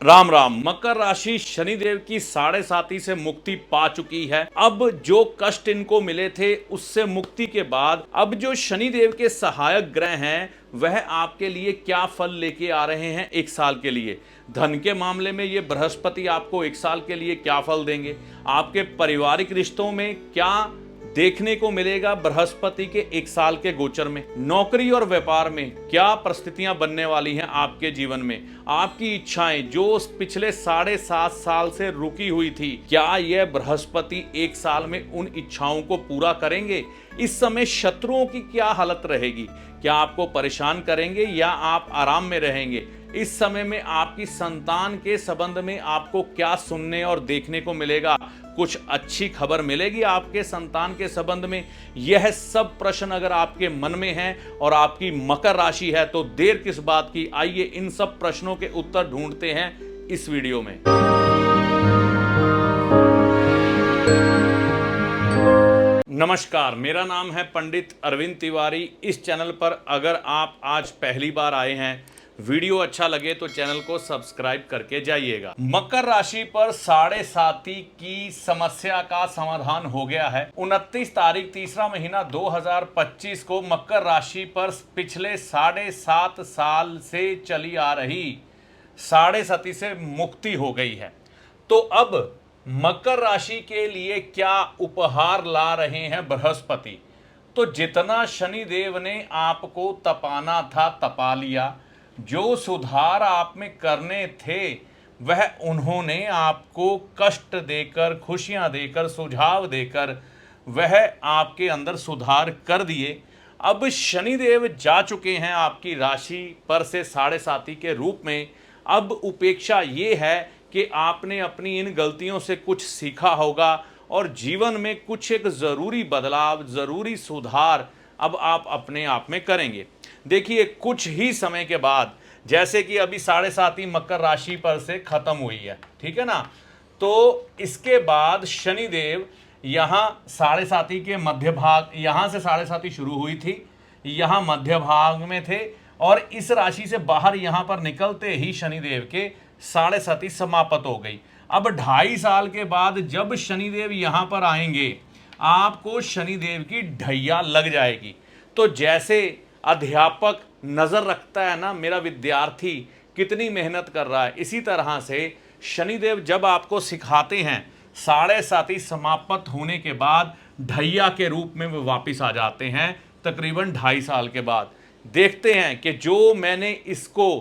राम राम। मकर राशि शनिदेव की साढ़े साती से मुक्ति पा चुकी है। अब जो कष्ट इनको मिले थे उससे मुक्ति के बाद अब जो शनिदेव के सहायक ग्रह हैं वह आपके लिए क्या फल लेके आ रहे हैं एक साल के लिए। धन के मामले में ये बृहस्पति आपको एक साल के लिए क्या फल देंगे, आपके पारिवारिक रिश्तों में क्या देखने को मिलेगा बृहस्पति के एक साल के गोचर में, नौकरी और व्यापार में क्या परिस्थितियां बनने वाली हैं आपके जीवन में, आपकी इच्छाएं जो पिछले 7.5 साल से रुकी हुई थी क्या यह बृहस्पति एक साल में उन इच्छाओं को पूरा करेंगे। इस समय शत्रुओं की क्या हालत रहेगी, क्या आपको परेशान करेंगे या आप आराम में रहेंगे। इस समय में आपकी संतान के संबंध में आपको क्या सुनने और देखने को मिलेगा, कुछ अच्छी खबर मिलेगी आपके संतान के संबंध में। यह सब प्रश्न अगर आपके मन में हैं और आपकी मकर राशि है तो देर किस बात की, आइए इन सब प्रश्नों के उत्तर ढूंढते हैं इस वीडियो में। नमस्कार, मेरा नाम है पंडित अरविंद तिवारी। इस चैनल पर अगर आप आज पहली बार आए हैं, वीडियो अच्छा लगे तो चैनल को सब्सक्राइब करके जाइएगा। मकर राशि पर साढ़े साती की समस्या का समाधान हो गया है। 29 तारीख तीसरा महीना 2025 को मकर राशि पर पिछले 7.5 साल से चली आ रही साढ़े साती से मुक्ति हो गई है। तो अब मकर राशि के लिए क्या उपहार ला रहे हैं बृहस्पति। तो जितना शनिदेव ने आपको तपाना था तपा लिया, जो सुधार आप में करने थे वह उन्होंने आपको कष्ट देकर, खुशियां देकर, सुझाव देकर वह आपके अंदर सुधार कर दिए। अब शनिदेव जा चुके हैं आपकी राशि पर से साढ़े साती के रूप में। अब उपेक्षा ये है कि आपने अपनी इन गलतियों से कुछ सीखा होगा और जीवन में कुछ एक ज़रूरी बदलाव, ज़रूरी सुधार अब आप अपने आप में करेंगे। देखिए, कुछ ही समय के बाद, जैसे कि अभी साढ़े साती मकर राशि पर से खत्म हुई है, ठीक है ना, तो इसके बाद शनिदेव यहाँ साढ़े साती के मध्य भाग, यहाँ से साढ़े साती शुरू हुई थी, यहाँ मध्य भाग में थे और इस राशि से बाहर यहाँ पर निकलते ही शनिदेव के साढ़े साती समाप्त हो गई। अब 2.5 साल के बाद जब शनिदेव यहाँ पर आएंगे आपको शनिदेव की ढैया लग जाएगी। तो जैसे अध्यापक नजर रखता है ना मेरा विद्यार्थी कितनी मेहनत कर रहा है, इसी तरह से शनिदेव जब आपको सिखाते हैं साढ़े साती समाप्त होने के बाद ढैया के रूप में वो वापिस आ जाते हैं तकरीबन 2.5 साल के बाद। देखते हैं कि जो मैंने इसको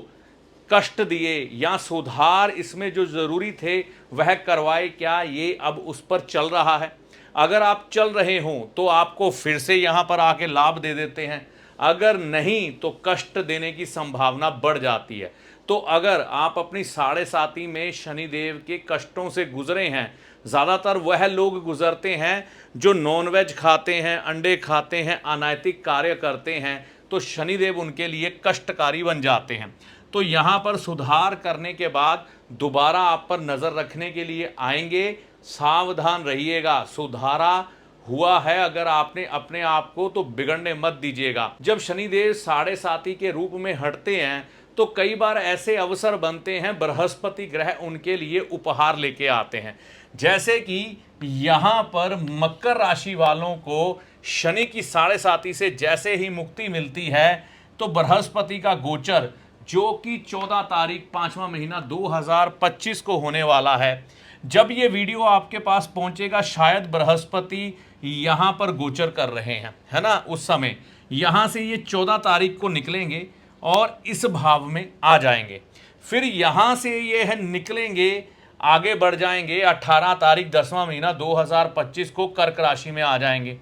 कष्ट दिए या सुधार इसमें जो जरूरी थे वह करवाए, क्या ये अब उस पर चल रहा है। अगर आप चल रहे हों तो आपको फिर से यहाँ पर आके लाभ दे देते हैं, अगर नहीं तो कष्ट देने की संभावना बढ़ जाती है। तो अगर आप अपनी साढ़े साती में शनिदेव के कष्टों से गुजरे हैं, ज़्यादातर वह लोग गुजरते हैं जो नॉनवेज खाते हैं, अंडे खाते हैं, अनैतिक कार्य करते हैं, तो शनिदेव उनके लिए कष्टकारी बन जाते हैं। तो यहाँ पर सुधार करने के बाद दोबारा आप पर नज़र रखने के लिए आएंगे। सावधान रहिएगा, सुधारा हुआ है अगर आपने अपने आप को तो बिगड़ने मत दीजिएगा। जब शनिदेव साढ़े साती के रूप में हटते हैं तो कई बार ऐसे अवसर बनते हैं, बृहस्पति ग्रह उनके लिए उपहार लेके आते हैं। जैसे कि यहाँ पर मकर राशि वालों को शनि की साढ़े साती से जैसे ही मुक्ति मिलती है तो बृहस्पति का गोचर जो कि 14 तारीख 5वां महीना 2025 को होने वाला है, जब ये वीडियो आपके पास पहुंचेगा शायद बृहस्पति यहाँ पर गोचर कर रहे हैं, है ना। उस समय यहाँ से ये 14 तारीख को निकलेंगे और इस भाव में आ जाएंगे। फिर यहाँ से ये है निकलेंगे, आगे बढ़ जाएंगे 18 तारीख 10वां महीना 2025 को कर्क राशि में आ जाएंगे।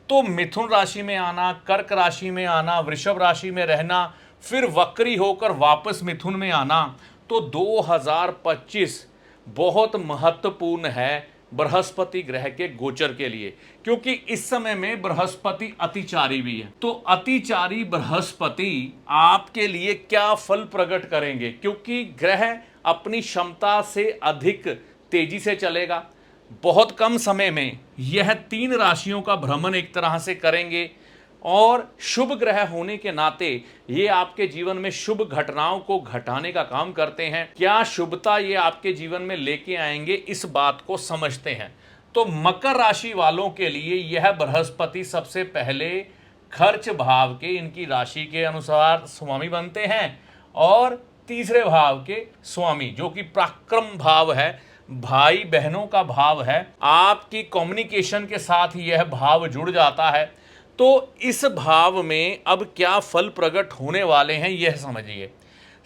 तो मिथुन राशि में आना, कर्क राशि में आना, वृषभ राशि में रहना, फिर वक्री होकर वापस मिथुन में आना, तो 2025 बहुत महत्वपूर्ण है बृहस्पति ग्रह के गोचर के लिए, क्योंकि इस समय में बृहस्पति अतिचारी भी है। तो अतिचारी बृहस्पति आपके लिए क्या फल प्रकट करेंगे, क्योंकि ग्रह अपनी क्षमता से अधिक तेजी से चलेगा। बहुत कम समय में यह 3 राशियों का भ्रमण एक तरह से करेंगे। और शुभ ग्रह होने के नाते ये आपके जीवन में शुभ घटनाओं को घटाने का काम करते हैं। क्या शुभता ये आपके जीवन में लेके आएंगे, इस बात को समझते हैं। तो मकर राशि वालों के लिए यह बृहस्पति सबसे पहले खर्च भाव के, इनकी राशि के अनुसार स्वामी बनते हैं और तीसरे भाव के स्वामी जो कि पराक्रम भाव है, भाई बहनों का भाव है, आपकी कम्युनिकेशन के साथ यह भाव जुड़ जाता है। तो इस भाव में अब क्या फल प्रकट होने वाले हैं यह समझिए।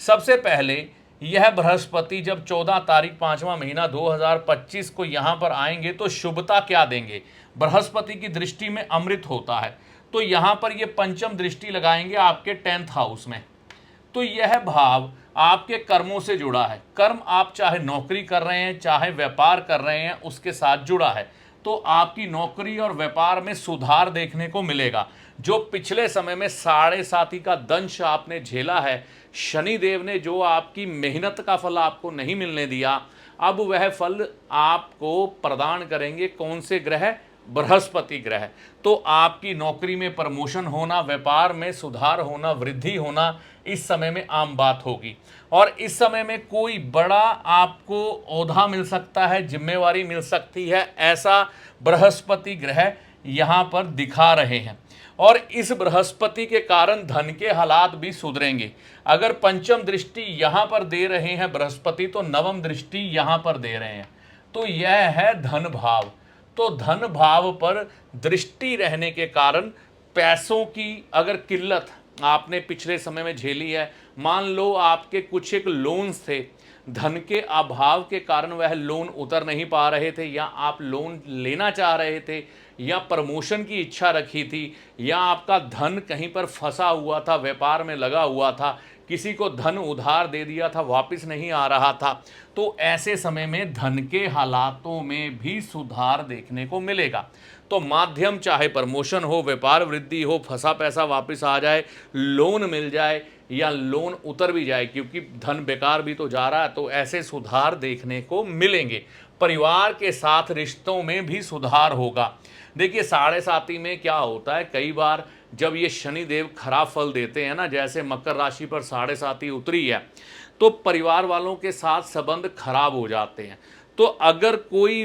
सबसे पहले यह बृहस्पति जब 14 तारीख 5वां महीना 2025 को यहाँ पर आएंगे तो शुभता क्या देंगे। बृहस्पति की दृष्टि में अमृत होता है, तो यहाँ पर ये पंचम दृष्टि लगाएंगे आपके 10th हाउस में। तो यह भाव आपके कर्मों से जुड़ा है। कर्म आप चाहे नौकरी कर रहे हैं चाहे व्यापार कर रहे हैं उसके साथ जुड़ा है, तो आपकी नौकरी और व्यापार में सुधार देखने को मिलेगा। जो पिछले समय में 7.5 का दंश आपने झेला है, शनिदेव ने जो आपकी मेहनत का फल आपको नहीं मिलने दिया, अब वह फल आपको प्रदान करेंगे कौन से ग्रह, बृहस्पति ग्रह। तो आपकी नौकरी में प्रमोशन होना, व्यापार में सुधार होना, वृद्धि होना इस समय में आम बात होगी। और इस समय में कोई बड़ा आपको ओहदा मिल सकता है, जिम्मेवारी मिल सकती है, ऐसा बृहस्पति ग्रह यहाँ पर दिखा रहे हैं। और इस बृहस्पति के कारण धन के हालात भी सुधरेंगे। अगर पंचम दृष्टि यहाँ पर दे रहे हैं बृहस्पति, तो नवम दृष्टि यहाँ पर दे रहे हैं, तो यह है धन भाव। तो धन भाव पर दृष्टि रहने के कारण पैसों की अगर किल्लत आपने पिछले समय में झेली है, मान लो आपके कुछ एक लोन्स थे, धन के अभाव के कारण वह लोन उतर नहीं पा रहे थे, या आप लोन लेना चाह रहे थे, या प्रमोशन की इच्छा रखी थी, या आपका धन कहीं पर फंसा हुआ था, व्यापार में लगा हुआ था, किसी को धन उधार दे दिया था, वापस नहीं आ रहा था, तो ऐसे समय में धन के हालातों में भी सुधार देखने को मिलेगा। तो माध्यम चाहे प्रमोशन हो, व्यापार वृद्धि हो, फंसा पैसा वापस आ जाए, लोन मिल जाए या लोन उतर भी जाए, क्योंकि धन बेकार भी तो जा रहा है, तो ऐसे सुधार देखने को मिलेंगे। परिवार के साथ रिश्तों में भी सुधार होगा। देखिए 7.5 में क्या होता है, कई बार जब ये शनिदेव खराब फल देते हैं ना, जैसे मकर राशि पर 7.5 उतरी है, तो परिवार वालों के साथ संबंध खराब हो जाते हैं। तो अगर कोई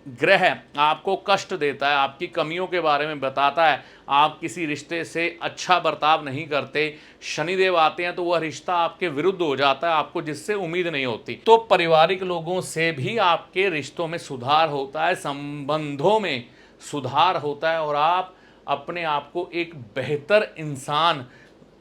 ग्रह आपको कष्ट देता है, आपकी कमियों के बारे में बताता है, आप किसी रिश्ते से अच्छा बर्ताव नहीं करते, शनिदेव आते हैं तो वह रिश्ता आपके विरुद्ध हो जाता है, आपको जिससे उम्मीद नहीं होती, तो पारिवारिक लोगों से भी आपके रिश्तों में सुधार होता है, संबंधों में सुधार होता है, और आप अपने आप को एक बेहतर इंसान,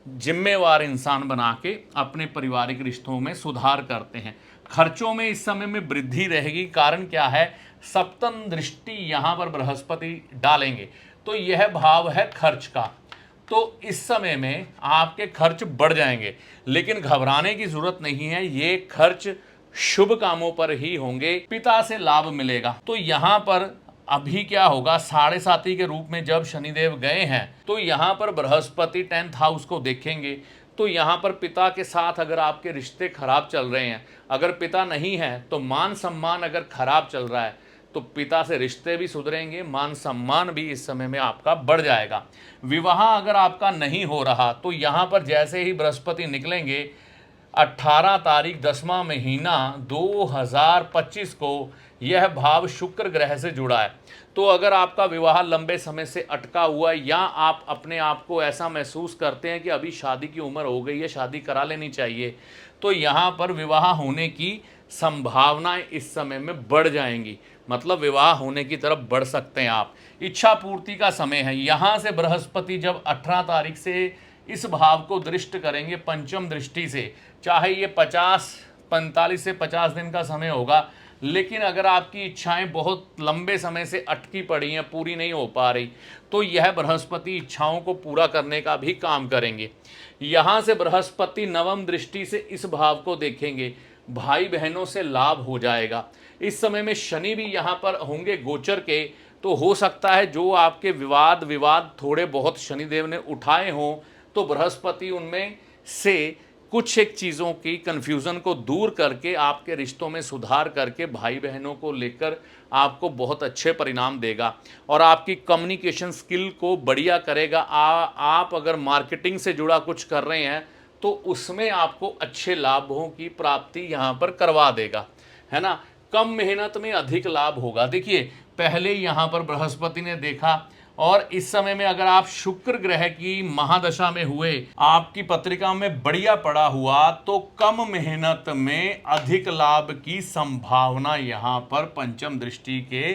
जिम्मेवार इंसान बना के अपने पारिवारिक रिश्तों में सुधार करते हैं। खर्चों में इस समय में वृद्धि रहेगी। कारण क्या है, सप्तम दृष्टि यहाँ पर बृहस्पति डालेंगे, तो यह भाव है खर्च का। तो इस समय में आपके खर्च बढ़ जाएंगे, लेकिन घबराने की जरूरत नहीं है, ये खर्च शुभ कामों पर ही होंगे, पिता से लाभ मिलेगा। तो यहाँ पर अभी क्या होगा, 7.5 के रूप में जब शनिदेव गए हैं, तो यहाँ पर बृहस्पति 10th हाउस को देखेंगे, तो यहाँ पर पिता के साथ अगर आपके रिश्ते खराब चल रहे हैं, अगर पिता नहीं है तो मान सम्मान अगर खराब चल रहा है, तो पिता से रिश्ते भी सुधरेंगे, मान सम्मान भी इस समय में आपका बढ़ जाएगा। विवाह अगर आपका नहीं हो रहा, तो यहाँ पर जैसे ही बृहस्पति निकलेंगे 18 तारीख 10वां महीना 2025 को, यह भाव शुक्र ग्रह से जुड़ा है। तो अगर आपका विवाह लंबे समय से अटका हुआ है, या आप अपने आप को ऐसा महसूस करते हैं कि अभी शादी की उम्र हो गई है, शादी करा लेनी चाहिए, तो यहाँ पर विवाह होने की संभावनाएं इस समय में बढ़ जाएंगी, मतलब विवाह होने की तरफ बढ़ सकते हैं आप। इच्छा पूर्ति का समय है। यहाँ से बृहस्पति जब 18 तारीख से इस भाव को दृष्ट करेंगे पंचम दृष्टि से, चाहे ये 45 से 50 दिन का समय होगा, लेकिन अगर आपकी इच्छाएं बहुत लंबे समय से अटकी पड़ी हैं, पूरी नहीं हो पा रही, तो यह बृहस्पति इच्छाओं को पूरा करने का भी काम करेंगे। यहाँ से बृहस्पति नवम दृष्टि से इस भाव को देखेंगे, भाई बहनों से लाभ हो जाएगा। इस समय में शनि भी यहाँ पर होंगे गोचर के, तो हो सकता है जो आपके विवाद थोड़े बहुत शनिदेव ने उठाए हों, तो बृहस्पति उनमें से कुछ एक चीज़ों की कन्फ्यूज़न को दूर करके आपके रिश्तों में सुधार करके भाई बहनों को लेकर आपको बहुत अच्छे परिणाम देगा और आपकी कम्युनिकेशन स्किल को बढ़िया करेगा। आप अगर मार्केटिंग से जुड़ा कुछ कर रहे हैं तो उसमें आपको अच्छे लाभों की प्राप्ति यहाँ पर करवा देगा, है ना। कम मेहनत में अधिक लाभ होगा। देखिए पहले यहाँ पर बृहस्पति ने देखा और इस समय में अगर आप शुक्र ग्रह की महादशा में हुए, आपकी पत्रिका में बढ़िया पड़ा हुआ, तो कम मेहनत में अधिक लाभ की संभावना यहाँ पर पंचम दृष्टि के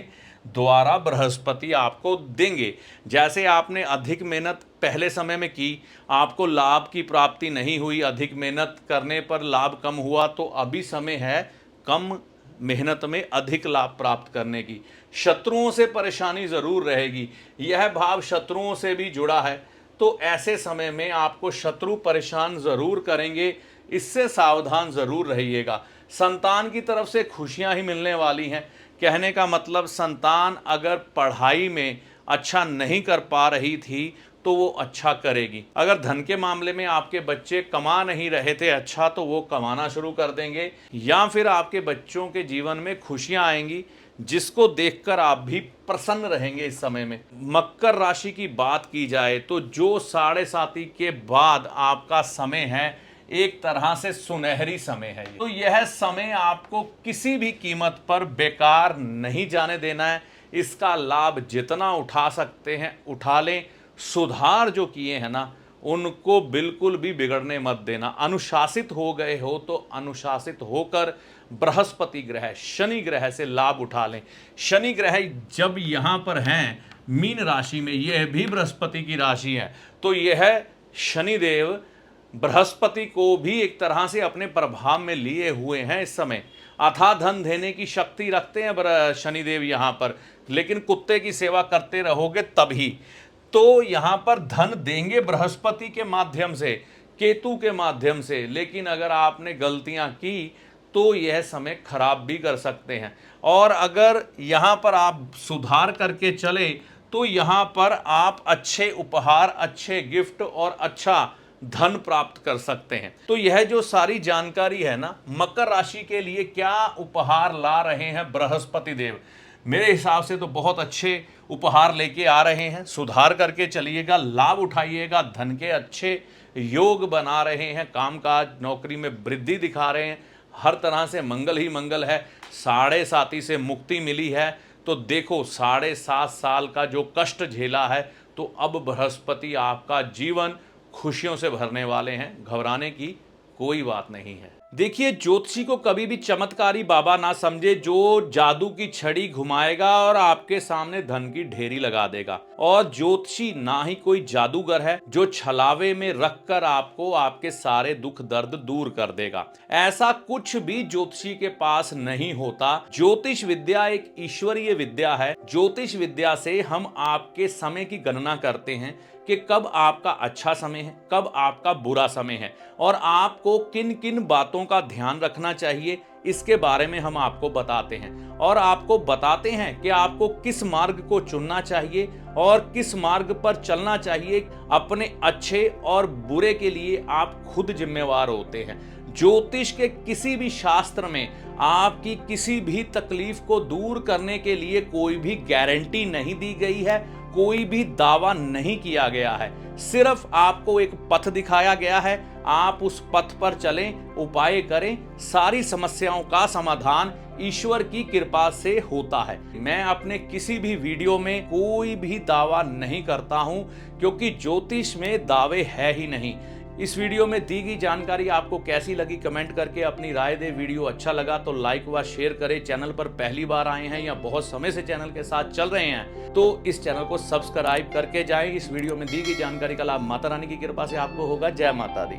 द्वारा बृहस्पति आपको देंगे। जैसे आपने अधिक मेहनत पहले समय में की, आपको लाभ की प्राप्ति नहीं हुई, अधिक मेहनत करने पर लाभ कम हुआ, तो अभी समय है कम मेहनत में अधिक लाभ प्राप्त करने की। शत्रुओं से परेशानी जरूर रहेगी, यह भाव शत्रुओं से भी जुड़ा है, तो ऐसे समय में आपको शत्रु परेशान जरूर करेंगे, इससे सावधान जरूर रहिएगा। संतान की तरफ से खुशियां ही मिलने वाली हैं। कहने का मतलब संतान अगर पढ़ाई में अच्छा नहीं कर पा रही थी तो वो अच्छा करेगी। अगर धन के मामले में आपके बच्चे कमा नहीं रहे थे अच्छा, तो वो कमाना शुरू कर देंगे, या फिर आपके बच्चों के जीवन में खुशियां आएंगी जिसको देखकर आप भी प्रसन्न रहेंगे। इस समय में मकर राशि की बात की जाए तो जो 7.5 के बाद आपका समय है, एक तरह से सुनहरी समय है। तो यह समय आपको किसी भी कीमत पर बेकार नहीं जाने देना है। इसका लाभ जितना उठा सकते हैं उठा लें। सुधार जो किए हैं ना, उनको बिल्कुल भी बिगड़ने मत देना। अनुशासित हो गए हो तो अनुशासित होकर बृहस्पति ग्रह, शनि ग्रह से लाभ उठा लें। शनि ग्रह जब यहाँ पर हैं मीन राशि में, यह भी बृहस्पति की राशि है, तो यह शनिदेव बृहस्पति को भी एक तरह से अपने प्रभाव में लिए हुए हैं। इस समय अथाह धन देने की शक्ति रखते हैं शनिदेव यहाँ पर, लेकिन कुत्ते की सेवा करते रहोगे तभी। तो यहाँ पर धन देंगे बृहस्पति के माध्यम से, केतु के माध्यम से, लेकिन अगर आपने गलतियां की तो यह समय खराब भी कर सकते हैं। और अगर यहाँ पर आप सुधार करके चले तो यहाँ पर आप अच्छे उपहार, अच्छे गिफ्ट और अच्छा धन प्राप्त कर सकते हैं। तो यह जो सारी जानकारी है ना, मकर राशि के लिए क्या उपहार ला रहे हैं बृहस्पति देव, मेरे हिसाब से तो बहुत अच्छे उपहार लेके आ रहे हैं। सुधार करके चलिएगा, लाभ उठाइएगा, धन के अच्छे योग बना रहे हैं, कामकाज नौकरी में वृद्धि दिखा रहे हैं, हर तरह से मंगल ही मंगल है। 7.5 से मुक्ति मिली है, तो देखो 7.5 साल का जो कष्ट झेला है, तो अब बृहस्पति आपका जीवन खुशियों से भरने वाले हैं। घबराने की कोई बात नहीं है। देखिए ज्योतिषी को कभी भी चमत्कारी बाबा ना समझे, जो जादू की छड़ी घुमाएगा और आपके सामने धन की ढेरी लगा देगा। और ज्योतिषी ना ही कोई जादूगर है जो छलावे में रखकर आपको आपके सारे दुख दर्द दूर कर देगा। ऐसा कुछ भी ज्योतिषी के पास नहीं होता। ज्योतिष विद्या एक ईश्वरीय विद्या है। ज्योतिष विद्या से हम आपके समय की गणना करते हैं कि कब आपका अच्छा समय है, कब आपका बुरा समय है, और आपको किन किन बातों का ध्यान रखना चाहिए, इसके बारे में हम आपको बताते हैं। और आपको बताते हैं कि आपको किस मार्ग को चुनना चाहिए और किस मार्ग पर चलना चाहिए। अपने अच्छे और बुरे के लिए आप खुद जिम्मेवार होते हैं। ज्योतिष के किसी भी शास्त्र में आपकी किसी भी तकलीफ को दूर करने के लिए कोई भी गारंटी नहीं दी गई है, कोई भी दावा नहीं किया गया है। सिर्फ आपको एक पथ दिखाया गया है, आप उस पथ पर चलें, उपाय करें, सारी समस्याओं का समाधान ईश्वर की कृपा से होता है। मैं अपने किसी भी वीडियो में कोई भी दावा नहीं करता हूं, क्योंकि ज्योतिष में दावे है ही नहीं। इस वीडियो में दी गई जानकारी आपको कैसी लगी कमेंट करके अपनी राय दे। वीडियो अच्छा लगा तो लाइक व शेयर करें। चैनल पर पहली बार आए हैं या बहुत समय से चैनल के साथ चल रहे हैं तो इस चैनल को सब्सक्राइब करके जाएं। इस वीडियो में दी गई जानकारी का लाभ माता रानी की कृपा से आपको होगा। जय माता दी।